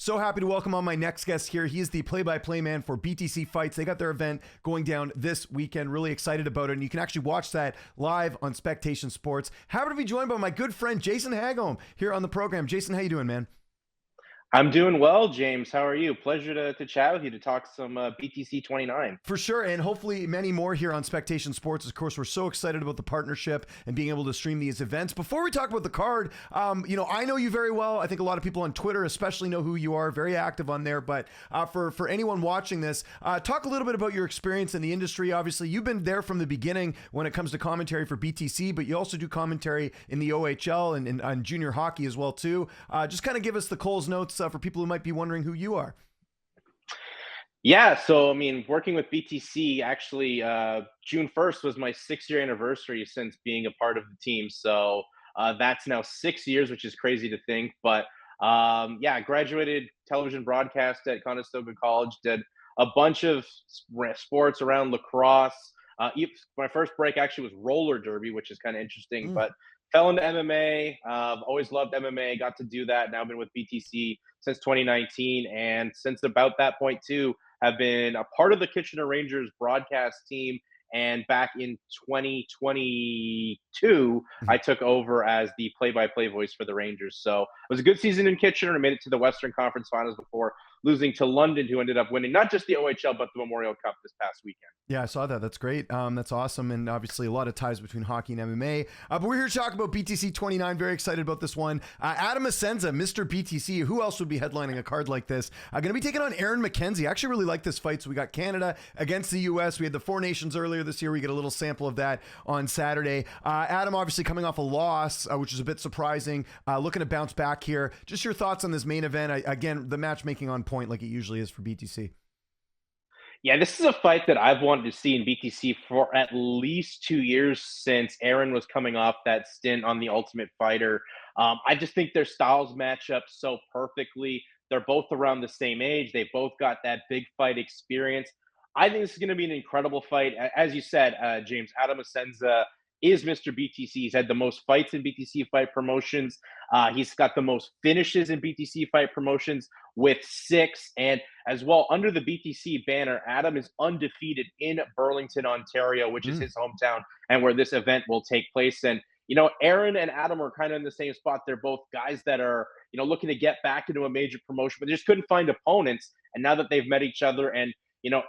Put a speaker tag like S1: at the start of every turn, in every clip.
S1: So happy to welcome on my next guest here. He is the play-by-play man for BTC Fights. They got their event going down this weekend. Really excited about it. And you can actually watch that live on Spectation Sports. Happy to be joined by my good friend, Jason Hagholm, here on the program. Jason, how you doing, man?
S2: I'm doing well, James. How are you? Pleasure to chat with you to talk some BTC 29.
S1: For sure, and hopefully many more here on Spectation Sports. Of course, we're so excited about the partnership and being able to stream these events. Before we talk about the card, I know you very well. I think a lot of people on Twitter especially know who you are, very active on there. But for anyone watching this, talk a little bit about your experience in the industry. Obviously, you've been there from the beginning when it comes to commentary for BTC, but you also do commentary in the OHL and junior hockey as well, too. Just kind of give us the Coles notes for people who might be wondering who you are.
S2: Yeah, so I mean, working with BTC, actually, June 1st was my 6-year anniversary since being a part of the team. So that's now 6 years, which is crazy to think. But I graduated television broadcast at Conestoga College, did a bunch of sports around lacrosse. My first break actually was roller derby, which is kind of interesting, but fell into MMA. Always loved MMA, got to do that. Now I've been with BTC since 2019. And since about that point, too, have been a part of the Kitchener Rangers broadcast team. And back in 2022, I took over as the play-by-play voice for the Rangers. So it was a good season in Kitchener. I made it to the Western Conference Finals before losing to London, who ended up winning not just the OHL, but the Memorial Cup this past weekend.
S1: Yeah, I saw that. That's great. That's awesome. And obviously a lot of ties between hockey and MMA. But we're here to talk about BTC 29. Very excited about this one. Adam Asenza, Mr. BTC. Who else would be headlining a card like this? Going to be taking on Aaron McKenzie. I actually really like this fight. So we got Canada against the U.S. We had the Four Nations earlier this year. We get a little sample of that on Saturday. Adam obviously coming off a loss, which is a bit surprising. Looking to bounce back here. Just your thoughts on this main event. Again, the matchmaking on point like it usually is for BTC.
S2: Yeah, this is a fight that I've wanted to see in BTC for at least 2 years since Aaron was coming off that stint on The Ultimate Fighter. I just think their styles match up so perfectly. They're both around the same age. They both got that big fight experience. I think this is going to be an incredible fight. As you said, James, Adam Asenza is Mr. BTC. He's had the most fights in BTC fight promotions. He's got the most finishes in BTC fight promotions with 6. And as well, under the BTC banner, Adam is undefeated in Burlington, Ontario, which is his hometown and where this event will take place. And, Aaron and Adam are kind of in the same spot. They're both guys that are, looking to get back into a major promotion, but they just couldn't find opponents. And now that they've met each other and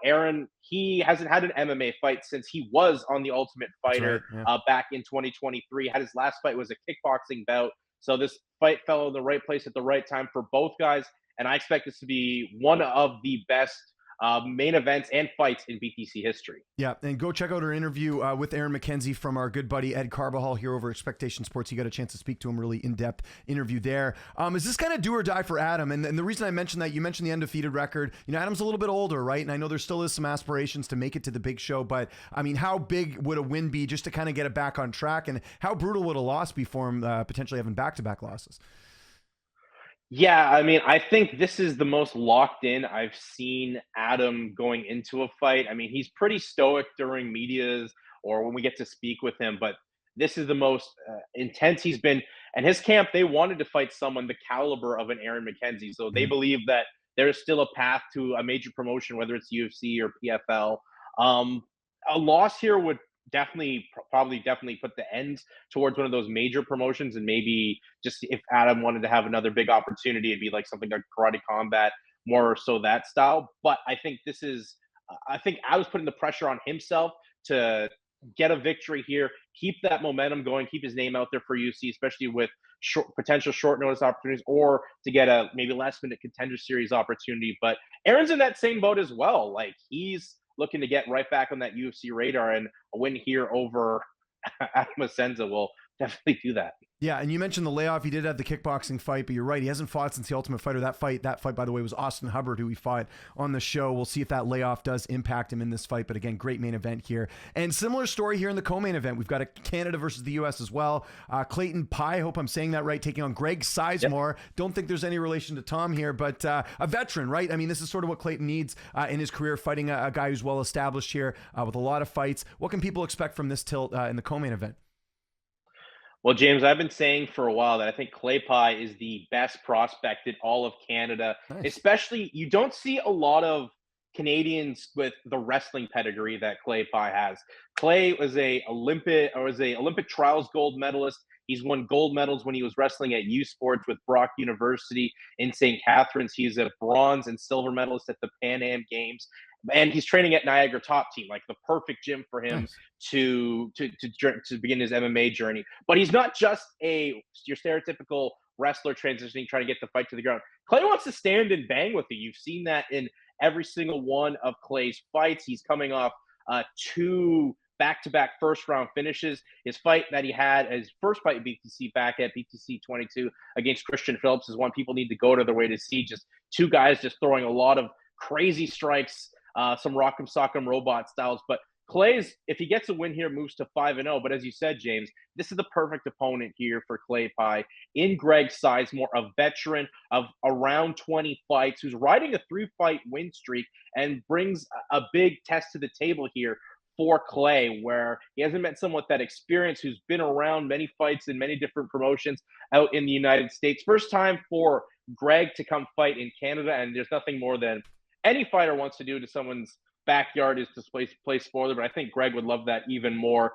S2: Aaron, he hasn't had an MMA fight since he was on The Ultimate Fighter back in 2023. Had his last fight was a kickboxing bout. So this fight fell in the right place at the right time for both guys. And I expect this to be one of the best main events and fights in BTC history.
S1: Yeah, and go check out our interview with Aaron McKenzie from our good buddy Ed Carbajal here over at Expectation Sports. You got a chance to speak to him, really in-depth interview there. Is this kind of do or die for Adam? And the reason I mentioned that, you mentioned the undefeated record. Adam's a little bit older, right? And I know there still is some aspirations to make it to the big show, but I mean, how big would a win be just to kind of get it back on track? And how brutal would a loss be for him, potentially having back-to-back losses?
S2: Yeah, I mean, I think this is the most locked in I've seen Adam going into a fight. I mean, he's pretty stoic during medias or when we get to speak with him, but this is the most intense he's been. And his camp, they wanted to fight someone the caliber of an Aaron McKenzie. So they believe that there is still a path to a major promotion, whether it's UFC or PFL. A loss here would probably put the end towards one of those major promotions, and maybe just if Adam wanted to have another big opportunity, it'd be like something like Karate Combat, more so that style. But I think I think I was putting the pressure on himself to get a victory here, keep that momentum going, keep his name out there for UFC, especially with potential short notice opportunities, or to get a maybe last minute contender series opportunity. But Aaron's in that same boat as well. Like, he's looking to get right back on that UFC radar, and a win here over Adam Asenza will definitely do that.
S1: Yeah, and you mentioned the layoff. He did have the kickboxing fight, but you're right. He hasn't fought since the Ultimate Fighter. That fight, by the way, was Austin Hubbard, who he fought on the show. We'll see if that layoff does impact him in this fight. But again, great main event here. And similar story here in the co-main event. We've got a Canada versus the U.S. as well. Clayton Pye, hope I'm saying that right, taking on Greg Sizemore. Yep. Don't think there's any relation to Tom here, but a veteran, right? I mean, this is sort of what Clayton needs in his career, fighting a guy who's well-established here with a lot of fights. What can people expect from this tilt in the co-main event?
S2: Well, James, I've been saying for a while that I think Clay Pie is the best prospect in all of Canada.
S1: Nice.
S2: Especially, you don't see a lot of Canadians with the wrestling pedigree that Clay Pie has. Clay was a Olympic trials gold medalist. He's won gold medals when he was wrestling at U Sports with Brock University in St. Catharines. He's a bronze and silver medalist at the Pan Am Games, and he's training at Niagara Top Team, like the perfect gym for him
S1: Nice.
S2: to begin his MMA journey. But he's not just your stereotypical wrestler transitioning, trying to get the fight to the ground. Clay wants to stand and bang with you. You've seen that in every single one of Clay's fights. He's coming off two back-to-back first-round finishes. His fight that he had, his first fight in BTC back at BTC 22 against Christian Phillips, is one people need to go to their way to see. Just two guys just throwing a lot of crazy strikes, some rock'em sock'em robot styles. But Clay's, if he gets a win here, moves to 5-0. But as you said, James, this is the perfect opponent here for Clay Pie in Greg Sizemore, a veteran of around 20 fights, who's riding a 3-fight win streak and brings a big test to the table here for Clay, where he hasn't met someone with that experience, who's been around many fights in many different promotions out in the United States. First time for Greg to come fight in Canada, and there's nothing more than any fighter wants to do to someone's backyard is to play spoiler, but I think Greg would love that even more.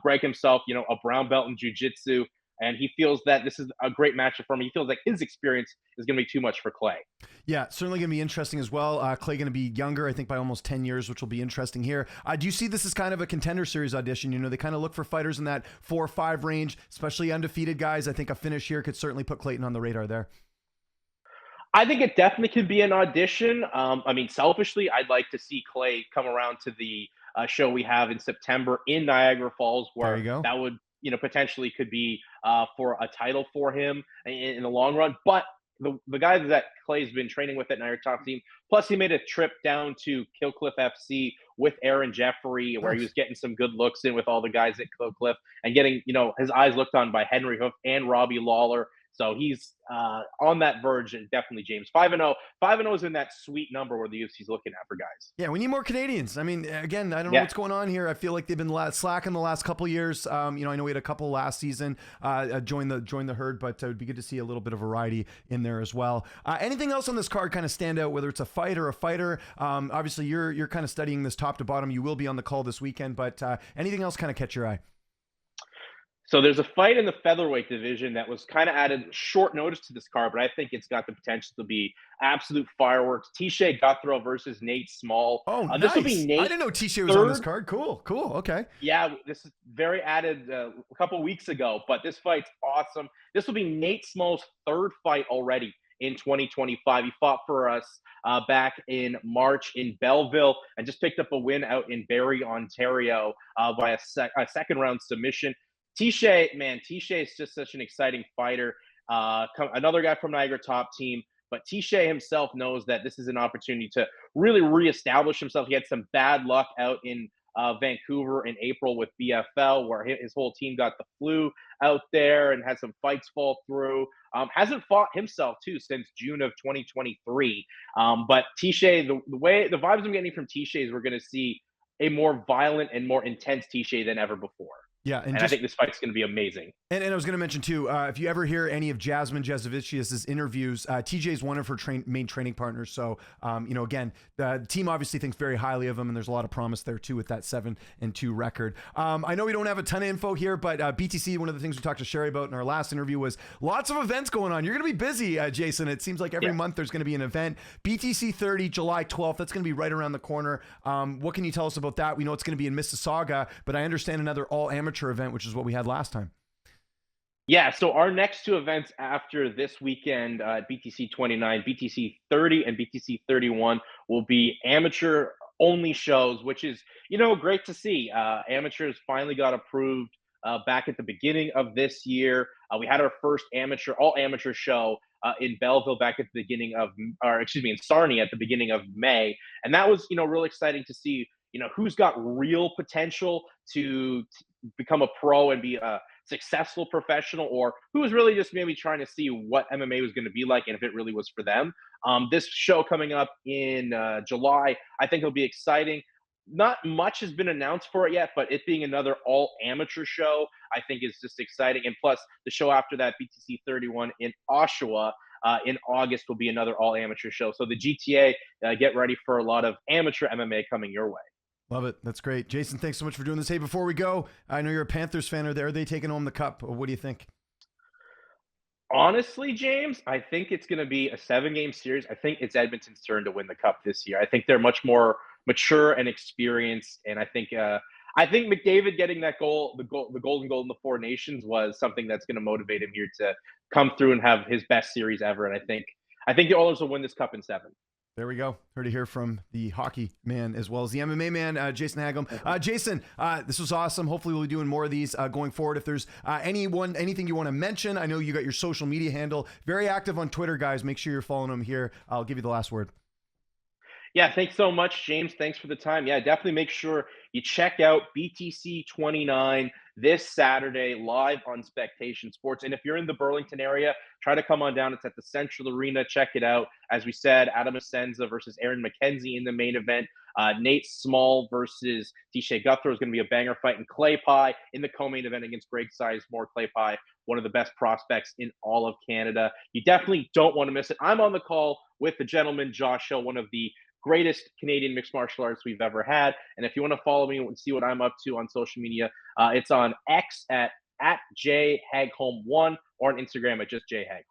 S2: Greg himself, a brown belt in jiu-jitsu, and he feels that this is a great matchup for him. He feels like his experience is going to be too much for Clay.
S1: Yeah, certainly going to be interesting as well. Clay going to be younger, I think, by almost 10 years, which will be interesting here. Do you see this as kind of a Contender Series audition? They kind of look for fighters in that 4 or 5 range, especially undefeated guys. I think a finish here could certainly put Clayton on the radar there.
S2: I think it definitely could be an audition. Selfishly, I'd like to see Clay come around to the show we have in September in Niagara Falls,
S1: There
S2: where
S1: you go.
S2: that would, potentially could be for a title for him in the long run. But the guys that Clay's been training with at Niagara Top Team, plus he made a trip down to Killcliff FC with Aaron Jeffrey, where he
S1: Nice.
S2: was getting some good looks in with all the guys at Killcliff and getting, his eyes looked on by Henry Hoof and Robbie Lawler. So he's on that verge, definitely, James. 5-0. 5-0 is in that sweet number where the UFC's looking at for guys.
S1: Yeah, we need more Canadians. I mean, again, I don't know
S2: Yeah.
S1: what's going on here. I feel like they've been slacking the last couple years. I know we had a couple last season join the herd, but it would be good to see a little bit of variety in there as well. Anything else on this card kind of stand out, whether it's a fight or a fighter? Obviously, you're kind of studying this top to bottom. You will be on the call this weekend, but anything else kind of catch your eye?
S2: So there's a fight in the featherweight division that was kind of added short notice to this card, but I think it's got the potential to be absolute fireworks. Tisha Guthrow versus Nate Small.
S1: Oh, nice.
S2: This will be Nate.
S1: I didn't know Tisha was on this card. Cool. Okay.
S2: Yeah, this is very added a couple weeks ago, but this fight's awesome. This will be Nate Small's third fight already in 2025. He fought for us back in March in Belleville and just picked up a win out in Barrie, Ontario by a second round submission. Tisha is just such an exciting fighter. Another guy from Niagara Top Team, but Tisha himself knows that this is an opportunity to really reestablish himself. He had some bad luck out in Vancouver in April with BFL, where his whole team got the flu out there and had some fights fall through. Hasn't fought himself too since June of 2023. But Tisha, the vibes I'm getting from Tisha is we're going to see a more violent and more intense Tisha than ever before.
S1: Yeah,
S2: and I think this fight's going to be amazing.
S1: And I was going to mention too, if you ever hear any of Jasmine Jezovicius's interviews, TJ is one of her main training partners. So, again, the team obviously thinks very highly of him, and there's a lot of promise there too with that 7-2 record. I know we don't have a ton of info here, but BTC, one of the things we talked to Sherry about in our last interview was lots of events going on. You're going to be busy, Jason. It seems like every month there's going to be an event. BTC 30, July 12th. That's going to be right around the corner. What can you tell us about that? We know it's going to be in Mississauga, but I understand another all amateur event, which is what we had last time.
S2: Yeah, so our next two events after this weekend, BTC 29, BTC 30, and BTC 31 will be amateur only shows, which is, great to see. Amateurs finally got approved back at the beginning of this year. We had our first all amateur show in Belleville back at the beginning of, in Sarnia at the beginning of May. And that was, really exciting to see, who's got real potential to become a pro and be a successful professional, or who was really just maybe trying to see what MMA was going to be like and if it really was for them. This show coming up in July, I think it'll be exciting. not much has been announced for it yet, but it being another all amateur show, I think is just exciting. And plus, the show after that, BTC 31 in Oshawa in August, will be another all amateur show. So the GTA, get ready for a lot of amateur MMA coming your way.
S1: Love it. That's great. Jason, thanks so much for doing this. Hey, before we go, I know you're a Panthers fan. Are they taking home the cup? What do you think?
S2: Honestly, James, I think it's going to be a 7-game series. I think it's Edmonton's turn to win the cup this year. I think they're much more mature and experienced, and I think McDavid getting that goal, the golden goal in the Four Nations, was something that's going to motivate him here to come through and have his best series ever. And I think the Oilers will win this cup in 7.
S1: There we go. Heard to hear from the hockey man as well as the MMA man, Jason Hagholm. Jason, this was awesome. Hopefully we'll be doing more of these going forward. If there's anything you want to mention, I know you got your social media handle. Very active on Twitter, guys. Make sure you're following him here. I'll give you the last word.
S2: Yeah, thanks so much, James. Thanks for the time. Yeah, definitely make sure you check out BTC 29 this Saturday live on Spectation Sports. And if you're in the Burlington area, try to come on down. It's at the Central Arena. Check it out. As we said, Adam Asenza versus Aaron McKenzie in the main event. Nate Small versus Tisha Guthrie is going to be a banger fight. And Clay Pie in the co-main event against Greg Sizemore. Clay Pie, one of the best prospects in all of Canada. You definitely don't want to miss it. I'm on the call with the gentleman, Josh Hill, one of the greatest Canadian mixed martial arts we've ever had. And if you want to follow me and see what I'm up to on social media, it's on X at jhagholm1 or on Instagram at just jhagholm.